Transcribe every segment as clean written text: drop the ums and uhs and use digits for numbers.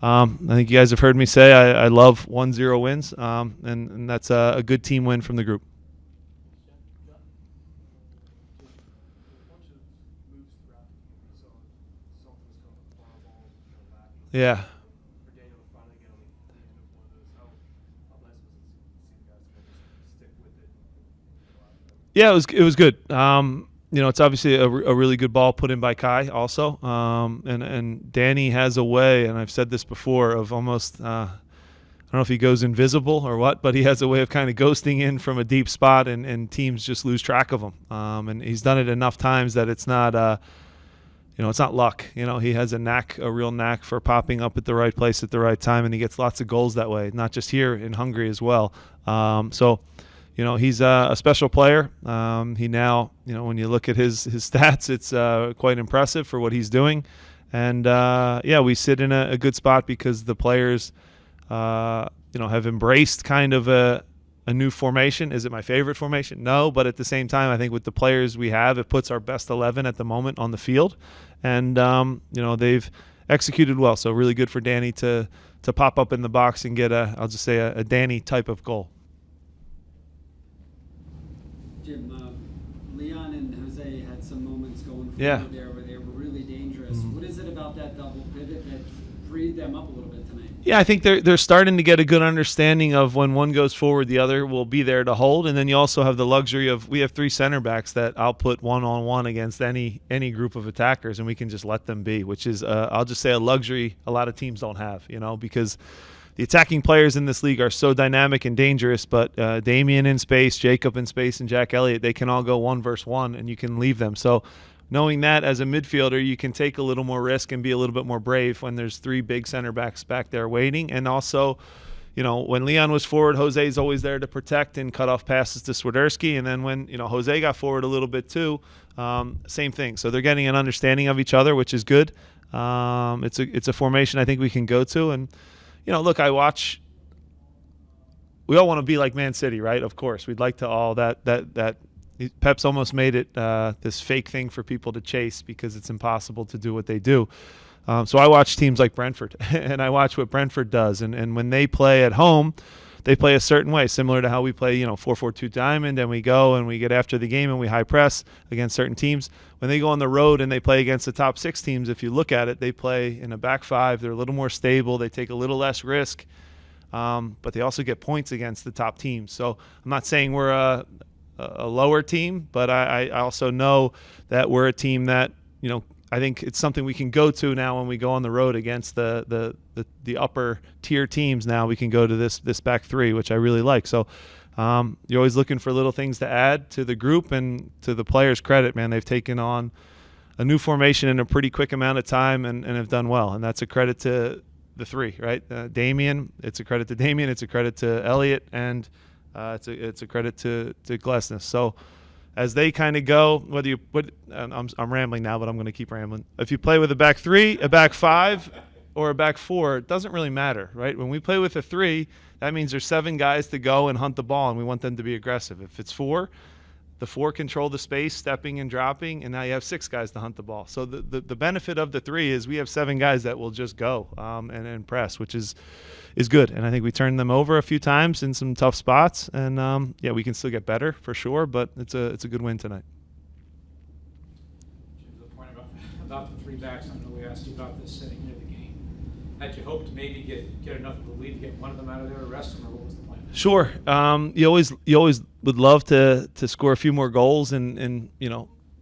I think you guys have heard me say I love 1-0 wins, and that's a good team win from the group. Yeah. Yeah, it was good. It's obviously a really good ball put in by Kai also. And Danny has a way, and I've said this before, of almost I don't know if he goes invisible or what, but he has a way of kind of ghosting in from a deep spot, and teams just lose track of him. And he's done it enough times that it's not it's not luck. He has a real knack for popping up at the right place at the right time, and he gets lots of goals that way, not just here in Hungary as well. He's a special player. He now, when you look at his stats, it's quite impressive for what he's doing. And, we sit in a good spot because the players, have embraced kind of a new formation. Is it my favorite formation? No, but at the same time, I think with the players we have, it puts our best 11 at the moment on the field. And, they've executed well. So really good for Danny to pop up in the box and get a Danny type of goal. Jim, Leon and Jose had some moments going forward there where they were really dangerous. Mm-hmm. What is it about that double pivot that freed them up a little bit tonight? Yeah, I think they're starting to get a good understanding of when one goes forward, the other will be there to hold. And then you also have the luxury of, we have three center backs that I'll put one-on-one against any group of attackers, and we can just let them be, which is, I'll just say, a luxury a lot of teams don't have, because the attacking players in this league are so dynamic and dangerous, but Damian in space, Jacob in space, and Jack Elliott, they can all go 1-versus-1, and you can leave them. So knowing that as a midfielder, you can take a little more risk and be a little bit more brave when there's three big center backs back there waiting. And also, when Leon was forward, Jose's always there to protect and cut off passes to Swiderski. And then when, Jose got forward a little bit too, same thing. So they're getting an understanding of each other, which is good. It's a formation I think we can go to. And, look, we all want to be like Man City, right? Of course, we'd like to all that Pep's almost made it this fake thing for people to chase because it's impossible to do what they do. So I watch teams like Brentford, and I watch what Brentford does. And when they play at home, they play a certain way, similar to how we play, 4-4-2 diamond, and we go and we get after the game and we high press against certain teams. When they go on the road and they play against the top six teams, if you look at it, they play in a back five. They're a little more stable. They take a little less risk, but they also get points against the top teams. So I'm not saying we're a lower team, but I also know that we're a team that, I think it's something we can go to now when we go on the road against the upper tier teams. Now we can go to this back three, which I really like. So you're always looking for little things to add to the group, and to the players' credit, man, they've taken on a new formation in a pretty quick amount of time and have done well. And that's a credit to the three, right? Damian, it's a credit to Damian, it's a credit to Elliott, and it's a credit to Glesnes. So as they kind of go, I'm rambling now, but I'm going to keep rambling. If you play with a back three, a back five, or a back four, it doesn't really matter, right? When we play with a three, that means there's 7 guys to go and hunt the ball, and we want them to be aggressive. If it's 4, the 4 control the space, stepping and dropping, and now you have 6 guys to hunt the ball. So the benefit of the 3 is we have 7 guys that will just go and press, which is good. And I think we turned them over a few times in some tough spots, and we can still get better for sure, but it's a good win tonight. To the point about the 3 backs, I know we asked you about this sitting near the game. Had you hoped to maybe get enough of a lead to get one of them out of there or rest them, or what was the plan? Sure. You always would love to score a few more goals and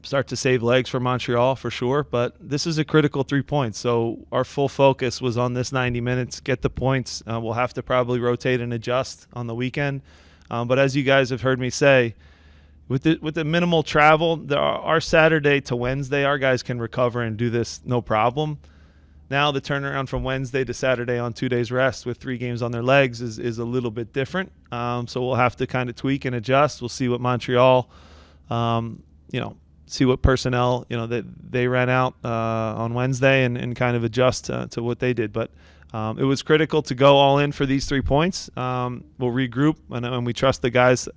start to save legs for Montreal for sure. But this is a critical 3 points. So our full focus was on this 90 minutes, get the points. We'll have to probably rotate and adjust on the weekend. But as you guys have heard me say, with the minimal travel, our Saturday to Wednesday, our guys can recover and do this no problem. Now the turnaround from Wednesday to Saturday on 2 days rest with 3 games on their legs is a little bit different. So we'll have to kind of tweak and adjust. We'll see what Montreal, see what personnel, that they ran out on Wednesday and kind of adjust to what they did. But it was critical to go all in for these 3 points. We'll regroup and we trust the guys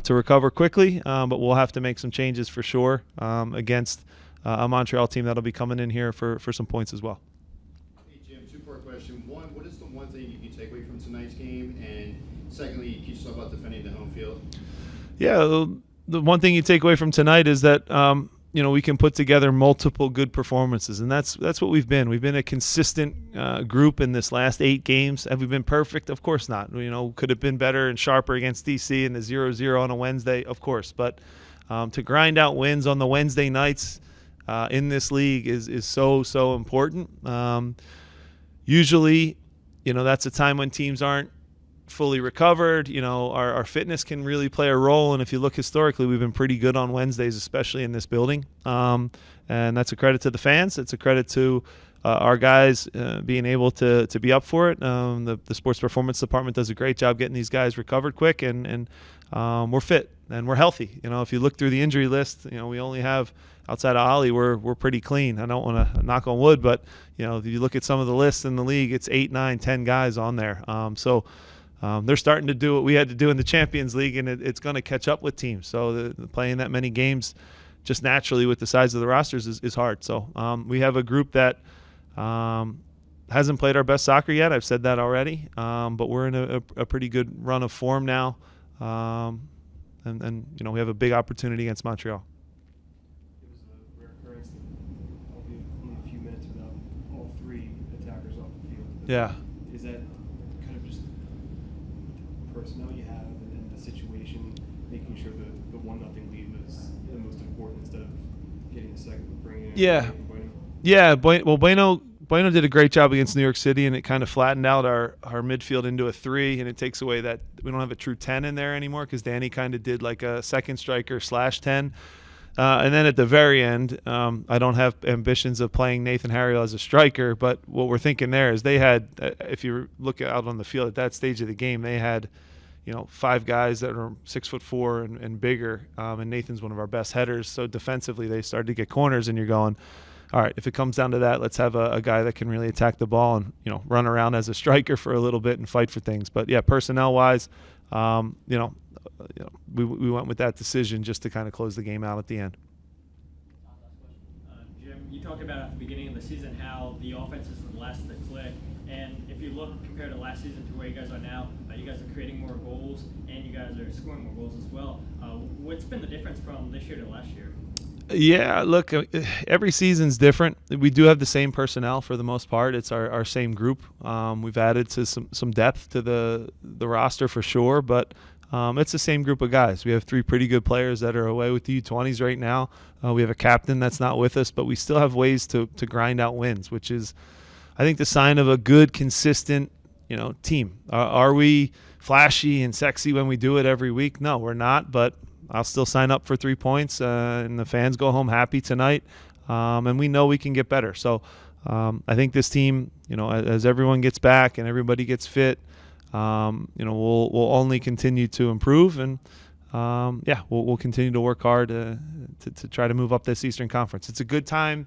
to recover quickly, but we'll have to make some changes for sure against a Montreal team that'll be coming in here for some points as well. Hey, Jim, 2-part question. One, Secondly, can you talk about defending the home field? Yeah, the one thing you take away from tonight is that we can put together multiple good performances, and that's what we've been. We've been a consistent group in this last 8 games. Have we been perfect? Of course not. Could have been better and sharper against DC and the 0-0 on a Wednesday, of course. But to grind out wins on the Wednesday nights in this league is so important. Usually, that's a time when teams aren't fully recovered. Our fitness can really play a role, and if you look historically, we've been pretty good on Wednesdays, especially in this building, and that's a credit to the fans. It's a credit to our guys being able to be up for it. The sports performance department does a great job getting these guys recovered quick, and we're fit and we're healthy. If you look through the injury list, we only have, outside of Ollie, we're pretty clean. I don't want to knock on wood, but if you look at some of the lists in the league, it's 8, 9, 10 guys on there. They're starting to do what we had to do in the Champions League, and it's going to catch up with teams. So playing that many games just naturally with the size of the rosters is hard. So we have a group that hasn't played our best soccer yet. I've said that already, but we're in a pretty good run of form now, and we have a big opportunity against Montreal. It was a rare occurrence that only a few minutes without all 3 attackers off the field. Yeah. Is that kind of just the personnel you have and the situation, making sure the 1-0 lead was the most important instead of getting the second, bringing in? Yeah. Bueno? Yeah. Bueno did a great job against New York City, and it kind of flattened out our midfield into a 3, and it takes away that we don't have a true 10 in there anymore because Danny kind of did like a second striker /10. And then at the very end, I don't have ambitions of playing Nathan Harriel as a striker, but what we're thinking there is they had, if you look out on the field at that stage of the game, they had 5 guys that are 6'4" and bigger, and Nathan's one of our best headers. So defensively, they started to get corners, and you're going, all right, if it comes down to that, let's have a guy that can really attack the ball and run around as a striker for a little bit and fight for things. But yeah, personnel-wise, we went with that decision just to kind of close the game out at the end. Jim, you talked about at the beginning of the season how the offense is the last to click, and if you look compared to last season to where you guys are now, you guys are creating more goals and you guys are scoring more goals as well. What's been the difference from this year to last year? Yeah, look, every season's different. We do have the same personnel for the most part. It's our same group. We've added to some depth to the roster for sure, but it's the same group of guys. We have 3 pretty good players that are away with the U20s right now. We have a captain that's not with us, but we still have ways to grind out wins, which is, I think, the sign of a good, consistent, team. Are we flashy and sexy when we do it every week? No, we're not, but I'll still sign up for 3 points, and the fans go home happy tonight, and we know we can get better. So I think this team, as everyone gets back and everybody gets fit, we'll only continue to improve, and we'll continue to work hard to try to move up this Eastern Conference. It's a good time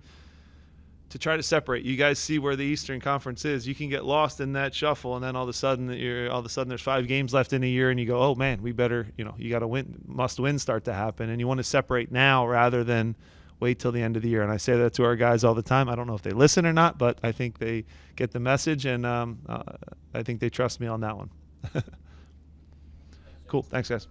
to try to separate. You guys see where the Eastern Conference is. You can get lost in that shuffle, and then all of a sudden there's 5 games left in a year, and you go, oh man, we better, you got to win, must win start to happen, and you want to separate now rather than wait till the end of the year. And I say that to our guys all the time. I don't know if they listen or not, but I think they get the message, and I think they trust me on that one. Cool. Thanks, guys.